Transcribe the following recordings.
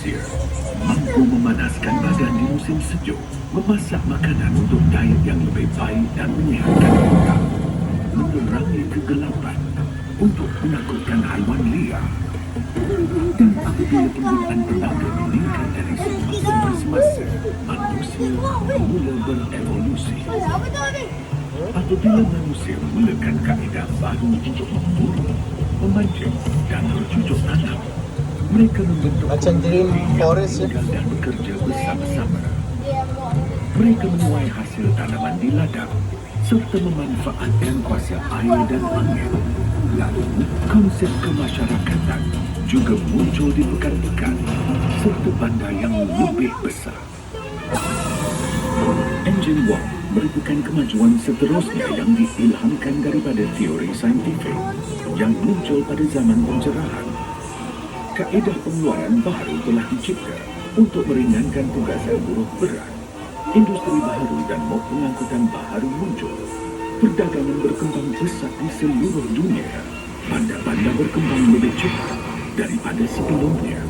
Manusia mampu memanaskan badan di musim sejuk, memasak makanan untuk diet yang lebih baik dan menyehatkan otak, menerangi kegelapan untuk menakutkan haiwan liar. Dan apabila penggunaan tenaga meningkat dari semasa ke semasa, manusia mula berevolusi. Apabila manusia mulakan kaedah baru untuk memburu, memancing dan bercucuk tanam, mereka membentuk Macam Dream Forest ya. tinggal dan bekerja bersama-sama. Mereka menuai hasil tanaman di ladang serta memanfaatkan kuasa air dan angin. Lalu, konsep kemasyarakatan juga muncul di pekan-pekan serta bandar yang lebih besar. Engine warp merupakan kemajuan seterusnya yang diilhamkan daripada teori saintifik yang muncul pada zaman pencerahan. Kaedah pengeluaran baru telah dicipta untuk meringankan tugasan buruh berat. Industri baharu dan mod pengangkutan baharu muncul. Perdagangan berkembang pesat di seluruh dunia. Bandar-bandar berkembang lebih cepat daripada sebelumnya.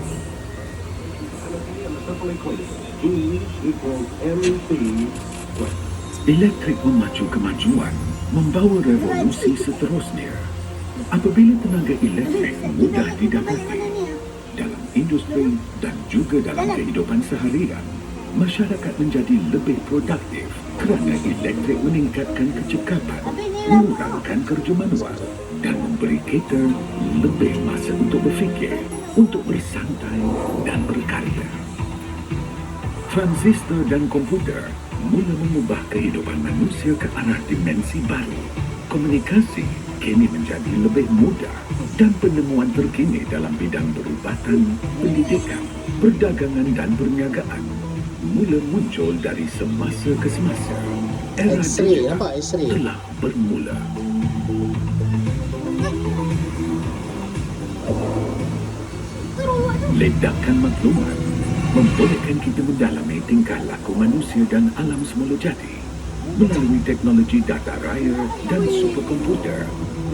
Elektrik memacu kemajuan, membawa revolusi seterusnya. Apabila tenaga elektrik mudah didapati dalam industri dan juga dalam kehidupan seharian, masyarakat menjadi lebih produktif kerana elektrik meningkatkan kecekapan, mengurangkan kerja manual dan memberi kita lebih masa untuk berfikir, untuk bersantai dan berkarya. Transistor dan komputer mula mengubah kehidupan manusia ke arah dimensi baru. Komunikasi kini menjadi lebih mudah dan penemuan terkini dalam bidang perubatan, pendidikan, perdagangan dan perniagaan mula muncul dari semasa ke semasa. Era X-ray, digital nampak X-ray? telah bermula. Ledakan maklumat membolehkan kita mendalami tingkah laku manusia dan alam semula jadi. Melalui teknologi data raya dan superkomputer,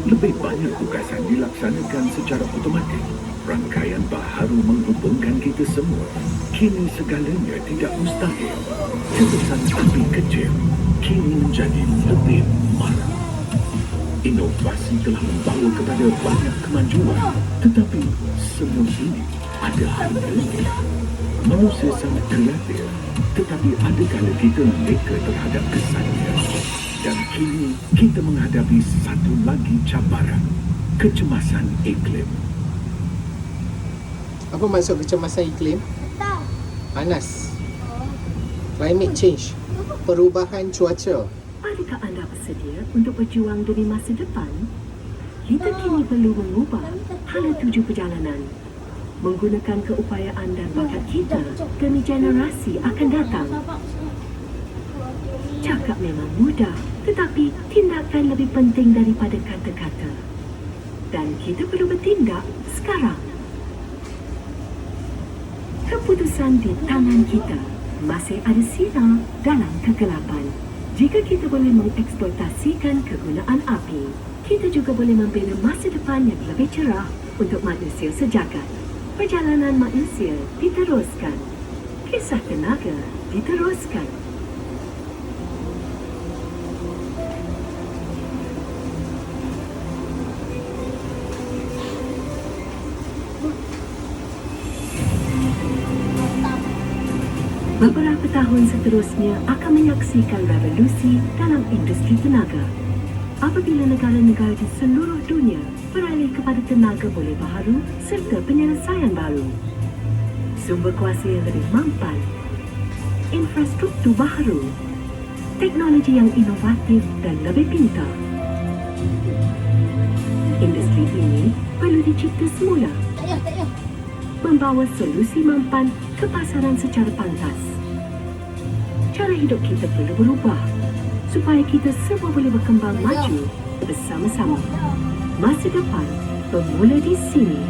lebih banyak tugasan dilaksanakan secara automatik. Rangkaian baharu menghubungkan kita semua. Kini segalanya tidak mustahil. Kebesaran api kecil kini menjadi lebih marah. Inovasi telah membawa kepada banyak kemajuan, tetapi semua ini ada harganya. Manusia sangat kreatif, tetapi ada kala kita leka terhadap kesannya. Dan kini kita menghadapi satu lagi cabaran, kecemasan iklim. Apa maksud kecemasan iklim? Panas. Climate change. Perubahan cuaca. Adakah anda bersedia untuk berjuang demi masa depan? Kita kini perlu mengubah hala tuju perjalanan, menggunakan keupayaan dan bakat kita demi generasi akan datang. Cakap memang mudah, tetapi tindakan lebih penting daripada kata-kata. Dan kita perlu bertindak sekarang. Keputusan di tangan kita. Masih ada sinar dalam kegelapan. Jika kita boleh mengeksploitasikan kegunaan api, kita juga boleh membina masa depan yang lebih cerah untuk manusia sejagat. Perjalanan manusia diteruskan. Kisah tenaga diteruskan. Beberapa tahun seterusnya akan menyaksikan revolusi dalam industri tenaga. Apabila negara-negara di seluruh dunia beralih kepada tenaga boleh baharu serta penyelesaian baru, sumber kuasa yang lebih mampan, infrastruktur baharu, teknologi yang inovatif dan lebih pintar. Industri ini perlu dicipta semula, membawa solusi mampan ke pasaran secara pantas. Cara hidup kita perlu berubah supaya kita semua boleh berkembang maju bersama-sama. Masa depan bermula di sini.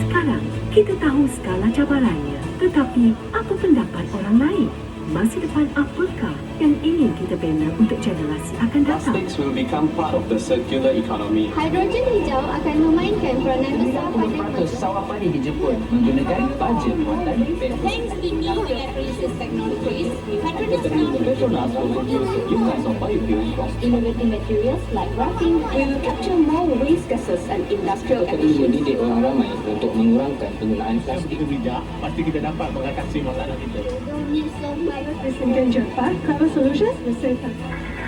Sekarang, kita tahu skala cabarannya. Tetapi, apa pendapat orang lain? Masa depan apakah yang ingin kita bina untuk generasi akan datang? Plastics will become part of the circular economy. Hidrogen hijau akan memainkan peranan besar pada 50% sawah padi di Jepun menggunakan baja buatan bamboo. Thanks to new electrolysis technologies, hydrogen Petronas will reduce the use of biofuels from innovative materials like graphene will capture more waste gases and industrial perlu emissions. mendidik orang ramai untuk mengurangkan penggunaan plastik. bijak, pasti kita dapat mengatasi masalah kita. Don't need so much. Presiden Jepang, Carbon Solutions berserta.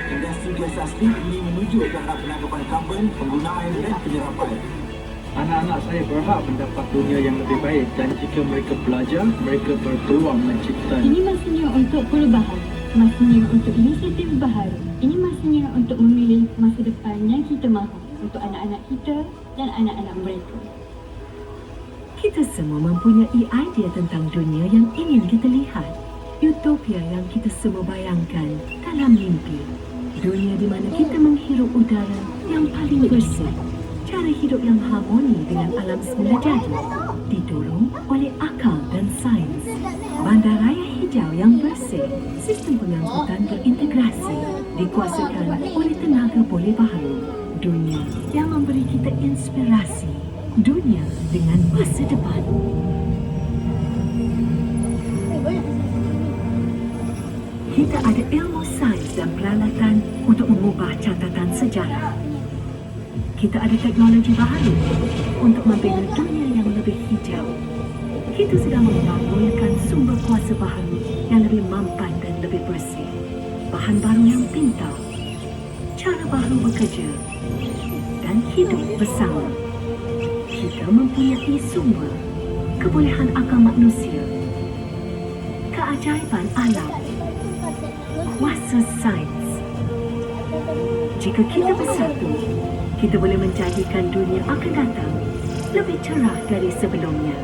Industri plastik ini menuju ke arah penangkapan karbon, penggunaan dan penyerapan. Anak-anak saya berhak mendapat dunia yang lebih baik dan jika mereka belajar, mereka berpeluang mencipta. Ini masanya untuk perubahan, masanya untuk inisiatif baharu. Ini masanya untuk memilih masa depan yang kita mahu untuk anak-anak kita dan anak-anak mereka. Kita semua mempunyai idea tentang dunia yang ingin kita lihat. Utopia yang kita semua bayangkan dalam mimpi. Dunia di mana kita menghirup udara yang paling bersih. Cara hidup yang harmoni dengan alam semula jadi. Didorong oleh akal dan sains. Bandaraya hijau yang bersih. Sistem pengangkutan berintegrasi. Dikuasakan oleh tenaga boleh baharu. Dunia yang memberi kita inspirasi. Dunia dengan masa depan. Kita ada ilmu sains dan peralatan untuk mengubah catatan sejarah. Kita ada teknologi baru untuk membina dunia yang lebih hijau. Kita sedang membangunkan sumber kuasa baru yang lebih mampan dan lebih bersih. Bahan baru yang pintar, cara baru bekerja, dan hidup bersama. Kita mempunyai sumber, kebolehan akal manusia, keajaiban alam, kuasa sains. Jika kita bersatu, kita boleh menjadikan dunia akan datang lebih cerah dari sebelumnya.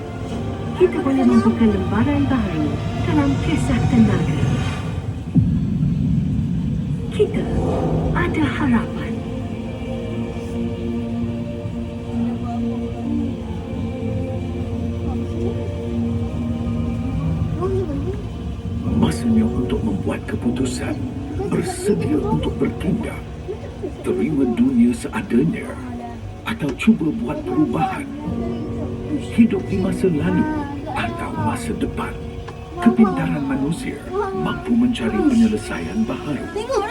Kita boleh membuka lembaran baru dalam kisah tenaga. Kita ada harapan. Masanya untuk membuat keputusan, bersedia untuk bertindak, terima dunia seadanya, atau cuba buat perubahan. Hidup di masa lalu atau masa depan. Kepintaran manusia mampu mencari penyelesaian baharu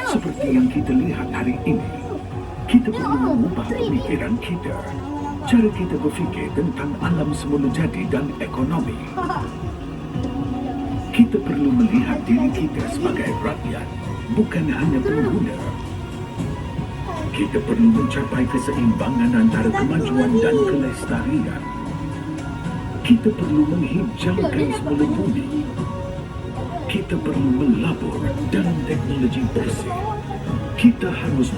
seperti yang kita lihat hari ini. Kita perlu mengubah pemikiran kita, cara kita berfikir tentang alam semula jadi dan ekonomi. Kita perlu melihat diri kita sebagai rakyat, bukan hanya pengguna. Kita perlu mencapai keseimbangan antara kemajuan dan kelestarian. Kita perlu menghijaukan semula bumi. Kita perlu melabur dalam teknologi bersih. Kita harus